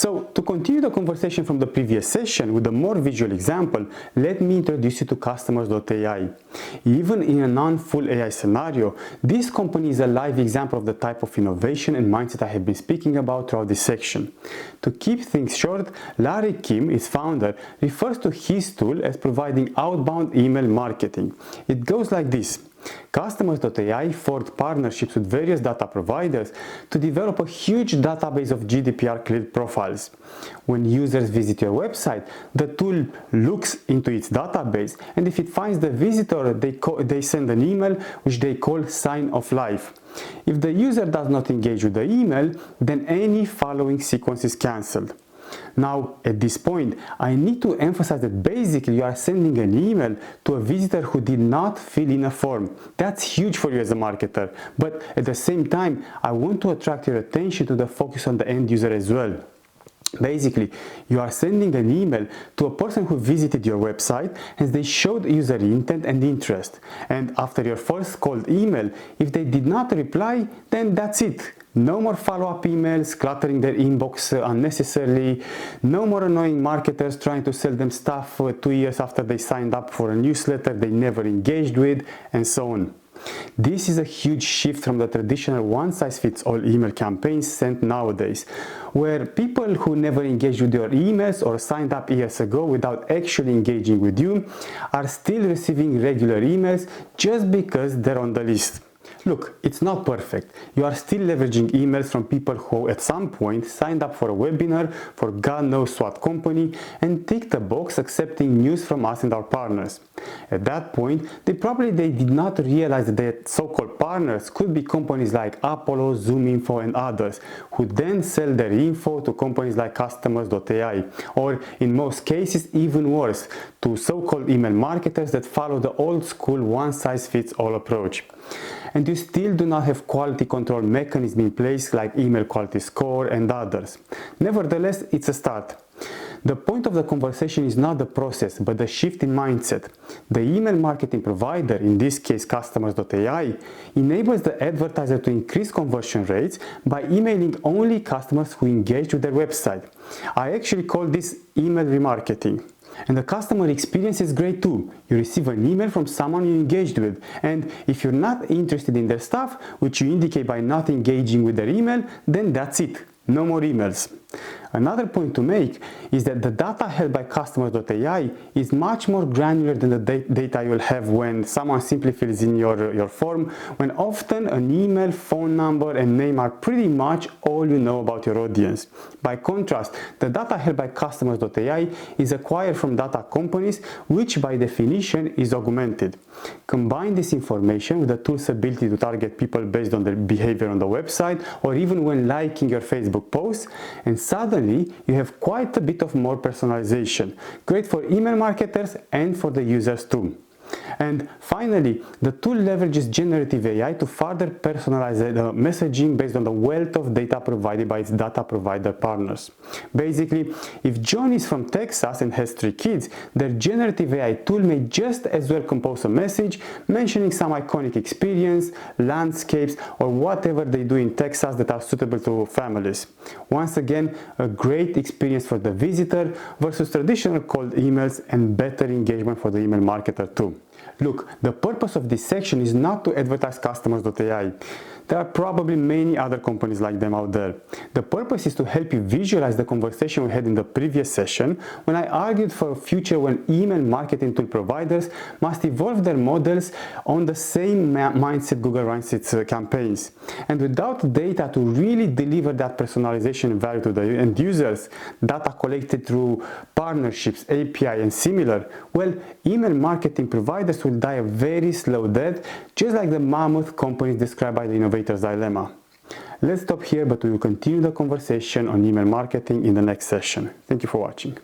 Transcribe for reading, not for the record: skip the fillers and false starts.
So to continue the conversation from the previous session with a more visual example, let me introduce you to Customers.ai. Even in a non-full AI scenario, this company is a live example of the type of innovation and mindset I have been speaking about throughout this section. To keep things short, Larry Kim, its founder, refers to his tool as providing outbound email marketing. It goes like this. Customers.ai forged partnerships with various data providers to develop a huge database of GDPR-cleared profiles. When users visit your website, the tool looks into its database, and if it finds the visitor, they send an email which they call sign of life. If the user does not engage with the email, then any following sequence is cancelled. Now, at this point, I need to emphasize that basically you are sending an email to a visitor who did not fill in a form. That's huge for you as a marketer, but at the same time, I want to attract your attention to the focus on the end user as well. Basically, you are sending an email to a person who visited your website as they showed user intent and interest. And after your first cold email, if they did not reply, then that's it. No more follow-up emails cluttering their inbox unnecessarily. No more annoying marketers trying to sell them stuff 2 years after they signed up for a newsletter they never engaged with, and so on. This is a huge shift from the traditional one-size-fits-all email campaigns sent nowadays, where people who never engaged with your emails or signed up years ago without actually engaging with you are still receiving regular emails just because they're on the list. Look, it's not perfect. You are still leveraging emails from people who at some point signed up for a webinar for God knows what company and ticked the box accepting news from us and our partners. At that point, they did not realize that their so-called partners could be companies like Apollo, ZoomInfo and others, who then sell their info to companies like Customers.ai, or in most cases even worse, to so-called email marketers that follow the old school one-size-fits-all approach. And you still do not have quality control mechanisms in place like email quality score and others. Nevertheless, it's a start. The point of the conversation is not the process, but the shift in mindset. The email marketing provider, in this case Customers.ai, enables the advertiser to increase conversion rates by emailing only customers who engage with their website. I actually call this email remarketing. And the customer experience is great too. You receive an email from someone you engaged with, and if you're not interested in their stuff, which you indicate by not engaging with their email, then that's it. No more emails. Another point to make is that the data held by Customers.ai is much more granular than the data you'll have when someone simply fills in your form, when often an email, phone number and name are pretty much all you know about your audience. By contrast, the data held by Customers.ai is acquired from data companies, which by definition is augmented. Combine this information with the tool's ability to target people based on their behavior on the website or even when liking your Facebook posts, and suddenly you have quite a bit of more personalization, great for email marketers and for the users too. And finally, the tool leverages generative AI to further personalize the messaging based on the wealth of data provided by its data provider partners. Basically, if John is from Texas and has 3 kids, their generative AI tool may just as well compose a message mentioning some iconic experience, landscapes, or whatever they do in Texas that are suitable to families. Once again, a great experience for the visitor versus traditional cold emails and better engagement for the email marketer too. Look, the purpose of this section is not to advertise Customers.ai. There are probably many other companies like them out there. The purpose is to help you visualize the conversation we had in the previous session when I argued for a future when email marketing tool providers must evolve their models on the same mindset Google runs its campaigns. And without data to really deliver that personalization value to the end users, data collected through partnerships, API and similar, well, email marketing providers will die a very slow death, just like the mammoth companies described by the Innovator's Dilemma. Let's stop here, but we will continue the conversation on email marketing in the next session. Thank you for watching.